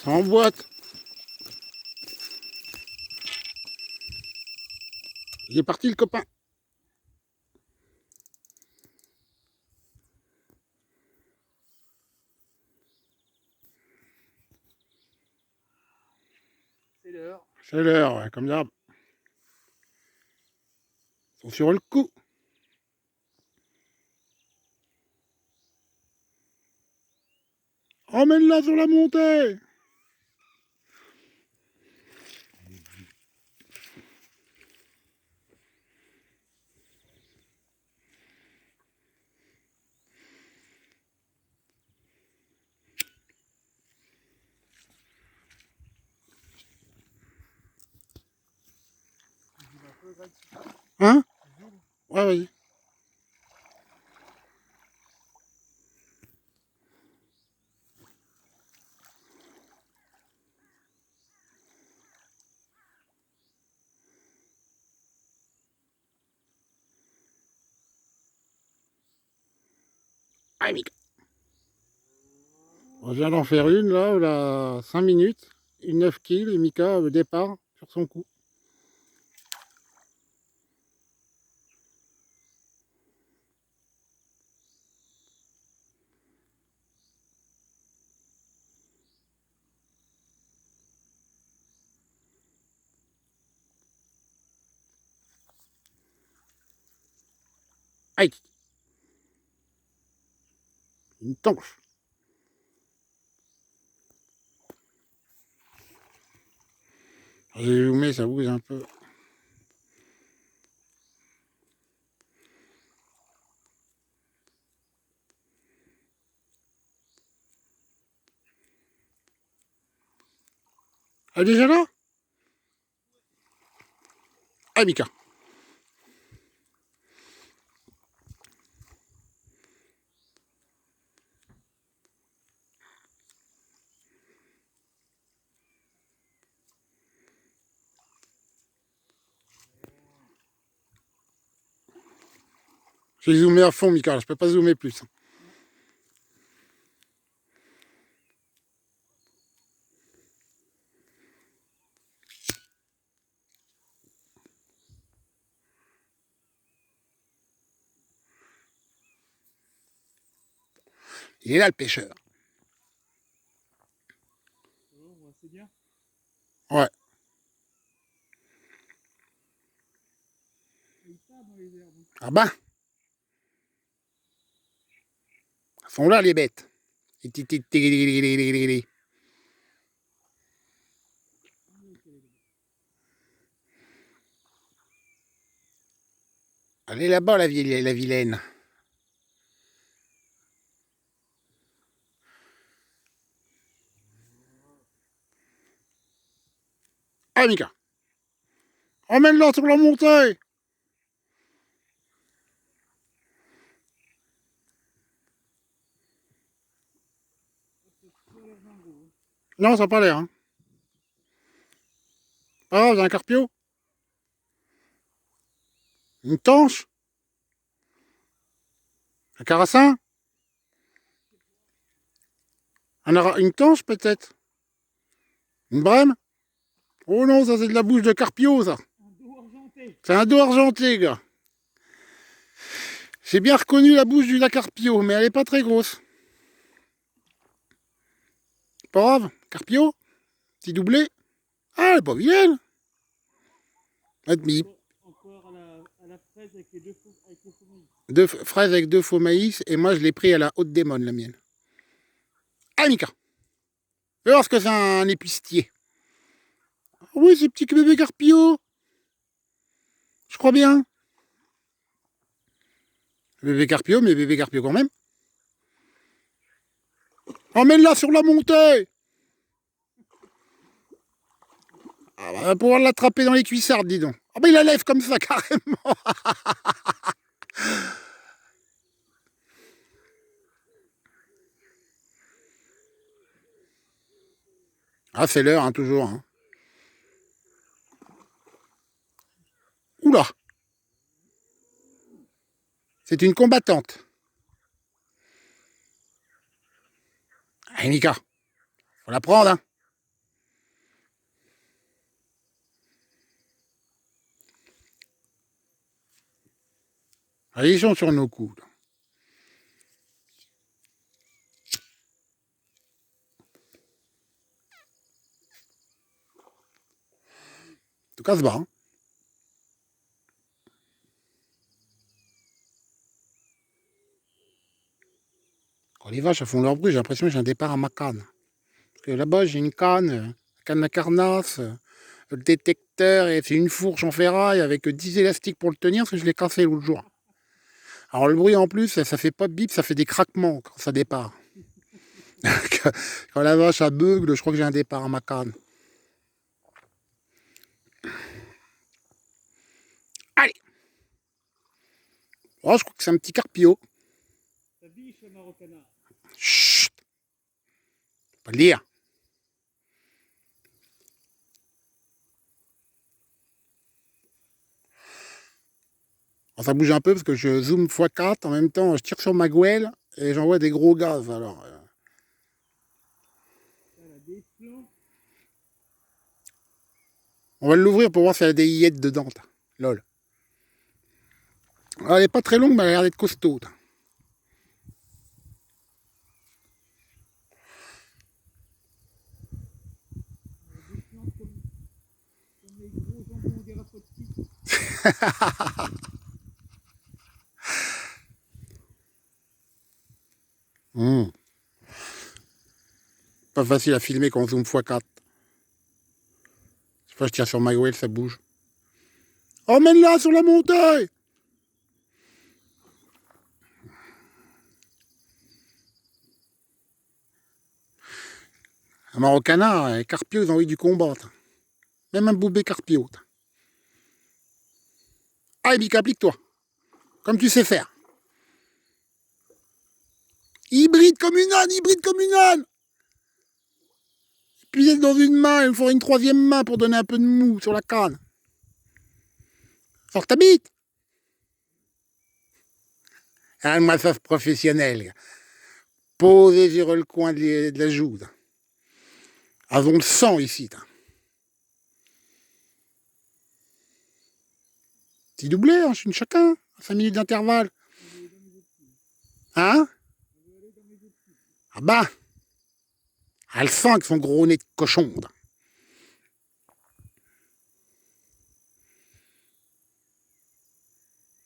C'est en boîte. Il est parti le copain. C'est l'heure. C'est l'heure, ouais, comme d'hab. Ils sont sur le coup. Emmène-la sur la montée. Hein? Ouais, vas-y. Allez, Mika. On vient d'en faire une, là, il a 5 minutes. Une 9 kills et Mika, au départ, sur son coup. Aïe! Une tanche. J'ai zoomé, ça bouge un peu. Elle est déjà là? Ah, Mika. J'ai zoomé à fond, Mika, je peux pas zoomer plus. Il est là, le pêcheur. C'est bien. Ouais. Ah ben. Elles sont là, les bêtes. Elle est là-bas, la vilaine. Ah, Mika. Emmène-la sur la montée. Non, ça n'a pas l'air. Hein. Ah, vous avez un carpio? Une tanche? Un carassin? Une tanche, peut-être? Une brème? Oh non, ça c'est de la bouche de carpio, ça. C'est un dos argenté, gars. J'ai bien reconnu la bouche du carpio, mais elle est pas très grosse. Pas grave. Carpio? Petit doublé? Ah, elle est pas vilaine. Encore à la fraise avec les deux faux maïs. Deux fraises avec 2 faux maïs, et moi je l'ai pris à la haute démone, la mienne. Ah, Mika. Fais voir ce que c'est un épuistier. Oui, c'est petit bébé carpio. Je crois bien. Bébé carpio, mais bébé carpio quand même. Emmène-la sur la montée. Ah, bah, on va pouvoir l'attraper dans les cuissardes, dis donc. Ah, bah il la lève comme ça, carrément. Ah, c'est l'heure, hein, toujours. Hein. Oula. C'est une combattante. Allez, Mika. Faut la prendre, hein. Allez, ils sont sur nos coups. Là. En tout cas, se bat. Hein. Quand les vaches font leur bruit, j'ai l'impression que j'ai un départ à ma canne. Parce que là-bas, j'ai une canne à carnasse, le détecteur, et c'est une fourche en ferraille avec 10 élastiques pour le tenir, parce que je l'ai cassé l'autre jour. Alors le bruit en plus, ça fait pas de bip, ça fait des craquements quand ça départ. Quand la vache a beugle, je crois que j'ai un départ à ma canne. Allez. Oh, je crois que c'est un petit carpio. Ça biche le marocanard. Chut. Faut pas le dire. Alors, ça bouge un peu parce que je zoome x4, en même temps je tire sur ma gouelle et j'envoie des gros gaz. Alors, Elle a des plans. on va l'ouvrir pour voir si elle a des illettes dedans. Lol. Alors, elle est pas très longue, mais elle a l'air d'être costaud. Des plans comme les gros jambons des rapotis. Pas facile à filmer quand on zoome x4. Je sais pas, je tire sur ma gouelle, ça bouge. Emmène-la sur la montée. Un marocanard, un carpio, ils ont envie du combat. Même un boubé carpio. Allez, Mika, applique-toi. Comme tu sais faire. Hybride comme une âne, hybride comme une âne. Puis dans une main, il me faut une troisième main pour donner un peu de mou sur la canne. Sors ta bite. Un massage professionnel. Posé sur le coin de la joue. Avons le sang ici. Petit doublé, hein, je suis une chacun. 5 minutes d'intervalle. Hein? Ah bah. Elle sent avec son gros nez de cochon.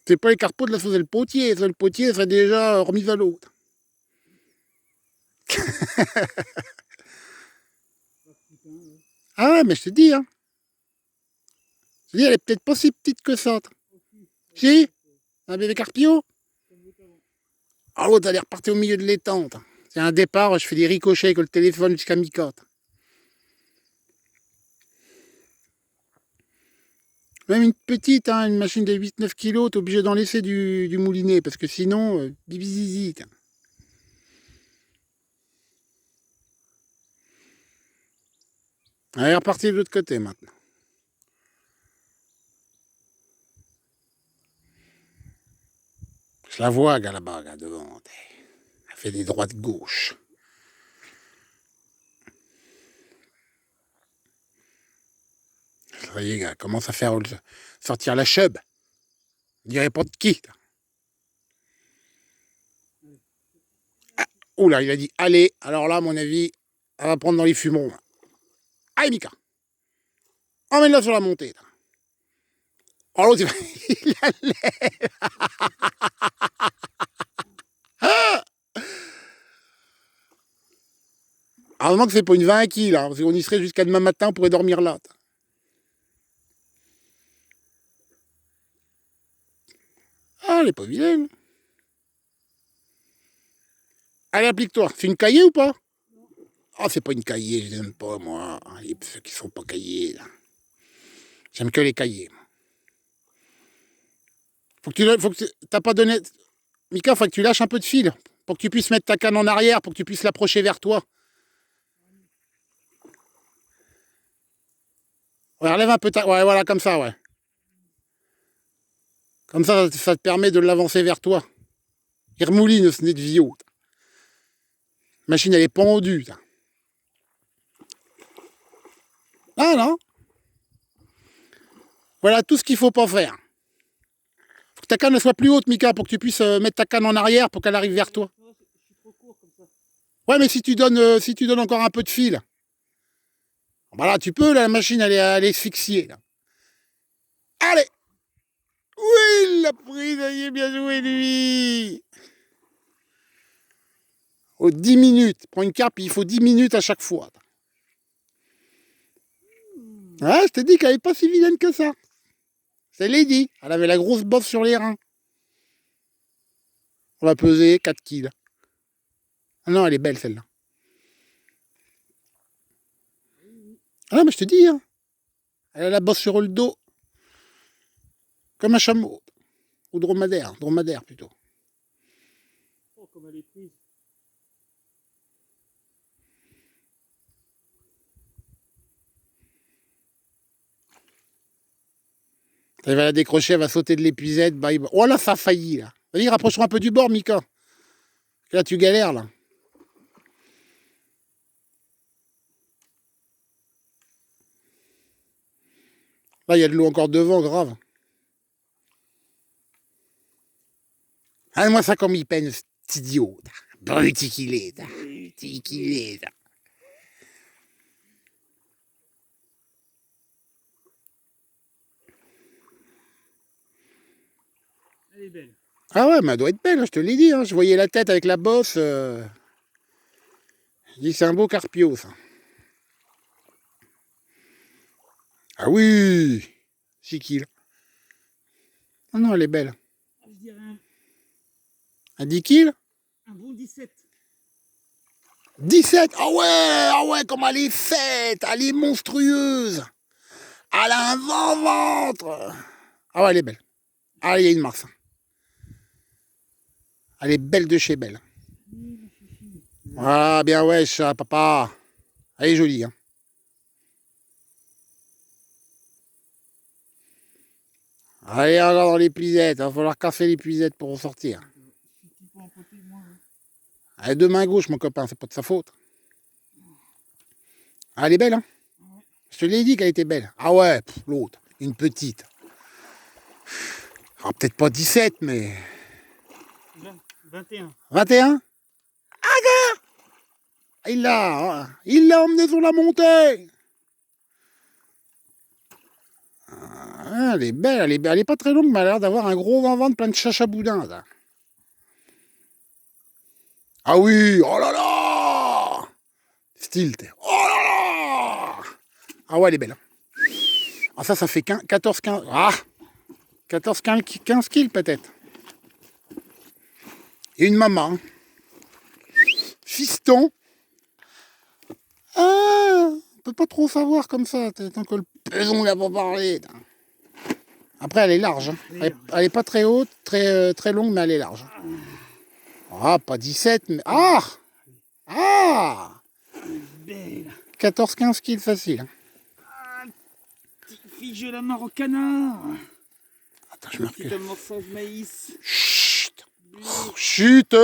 C'est pas les carpeaux de la sauce et le potier. Le potier serait déjà remis à l'eau. Ah ouais, mais je te dis, hein. Je te dis, elle est peut-être pas si petite que ça. Si? Un bébé carpio? Ah l'autre, elle est repartie au milieu de l'étang. C'est un départ, je fais des ricochets avec le téléphone jusqu'à mi-côte. Même une petite, hein, une machine de 8-9 kilos, t'es obligé d'en laisser du moulinet, parce que sinon, bibizizi. Elle est repartie de l'autre côté maintenant. Je la vois, là-bas, devant. Elle fait des droites-gauches. Ça y est, elle commence à faire sortir la chub. On dirait pas de qui. Ah, oula, il a dit allez. Alors là, à mon avis, elle va prendre dans les fumons. Allez, Mika. Emmène-la sur la montée. Oh, l'autre, il la lève. Heureusement que c'est pas une 20 qui là, parce qu'on y serait jusqu'à demain matin, on pourrait dormir là. Ah, elle est pas vilaine. Allez, applique-toi. C'est une cahier ou pas? Ah, c'est pas une cahier, je n'aime pas, moi. Ceux qui sont pas cahiers, là. J'aime que les cahiers. Faut que tu t'as pas donné. Mika, faut que tu lâches un peu de fil pour que tu puisses mettre ta canne en arrière, pour que tu puisses l'approcher vers toi. Ouais, relève un peu ta. Ouais, voilà, comme ça, ouais. Comme ça te permet de l'avancer vers toi. Il remouline ce nez de vieux. La machine, elle est pendue. Ah non. Voilà tout ce qu'il faut pas faire. que ta canne soit plus haute, Mika, pour que tu puisses mettre ta canne en arrière pour qu'elle arrive vers toi. Non, je suis trop court comme ça. Ouais, mais si tu donnes encore un peu de fil, voilà, tu peux, là, la machine, elle est asphyxiée. Là. Allez! Oui, il l'a pris, ça y est, bien joué, lui! Oh, 10 minutes. Prends une carpe, il faut 10 minutes à chaque fois. Ouais, je t'ai dit qu'elle n'est pas si vilaine que ça. C'est Lady. Elle avait la grosse bosse sur les reins. On va peser 4 kilos. Ah non, elle est belle celle-là. Ah non, mais je te dis, hein. Elle a la bosse sur le dos. Comme un chameau. Ou dromadaire. Dromadaire plutôt. Oh, comme elle est prise. Elle va la décrocher, elle va sauter de l'épuisette. Bye bye. Oh là, ça a failli là. Vas-y, rapproche-toi un peu du bord, Mika. Là, tu galères là. Là, il y a de l'eau encore devant, grave. Ah, moi, ça, comme il peine, cet idiot. Bruti qu'il est. Bruti qu'il est. Elle est belle. Ah ouais, mais elle doit être belle, hein, je te l'ai dit. Hein. Je voyais la tête avec la bosse. Je dis, c'est un beau carpio, ça. Ah oui 6 kilos. Ah non, elle est belle. Je dirais À 10 kilos un bon 17. 17. Ah ouais, comme elle est faite. Elle est monstrueuse. Elle a un grand ventre. Ah ouais, elle est belle. Ah, il y a une marque. Elle est belle de chez belle. Voilà, bien ouais, ça, papa. Elle est jolie. Hein. Allez, encore dans l'épuisette. Il va falloir casser l'épuisette pour ressortir. Elle a deux mains gauches, mon copain. C'est pas de sa faute. Ah, elle est belle, hein. Je te l'ai dit qu'elle était belle. Ah ouais, l'autre. Une petite. Ah, peut-être pas 17, mais... 21. 21 ? Ah, gars ! Il l'a emmené sur la montée. Ah, elle est belle, elle est pas très longue, mais elle a l'air d'avoir un gros ventre plein de chachaboudin. Là. Ah oui, oh là là Style, oh là là Ah ouais, elle est belle. Ah ça fait 14-15... Ah 14-15 kills peut-être. Et une maman. Fiston. Ah, on peut pas trop savoir comme ça, tant que le peson n'a pas parlé. Après, elle est large. Hein. Elle est pas très haute, très longue, mais elle est large. Ah, pas 17, mais... Ah 14-15 kills facile. Ah, petite fille la maroccana. Attends, je me recule. Petit morceau de maïs. Chut. Chut.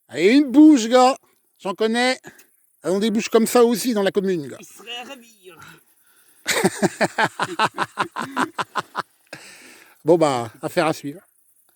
Allez, une bouche, gars. J'en connais. Elles ont des bouches comme ça aussi dans la commune, gars. Il serait à ravir. Bon, bah, affaire à suivre.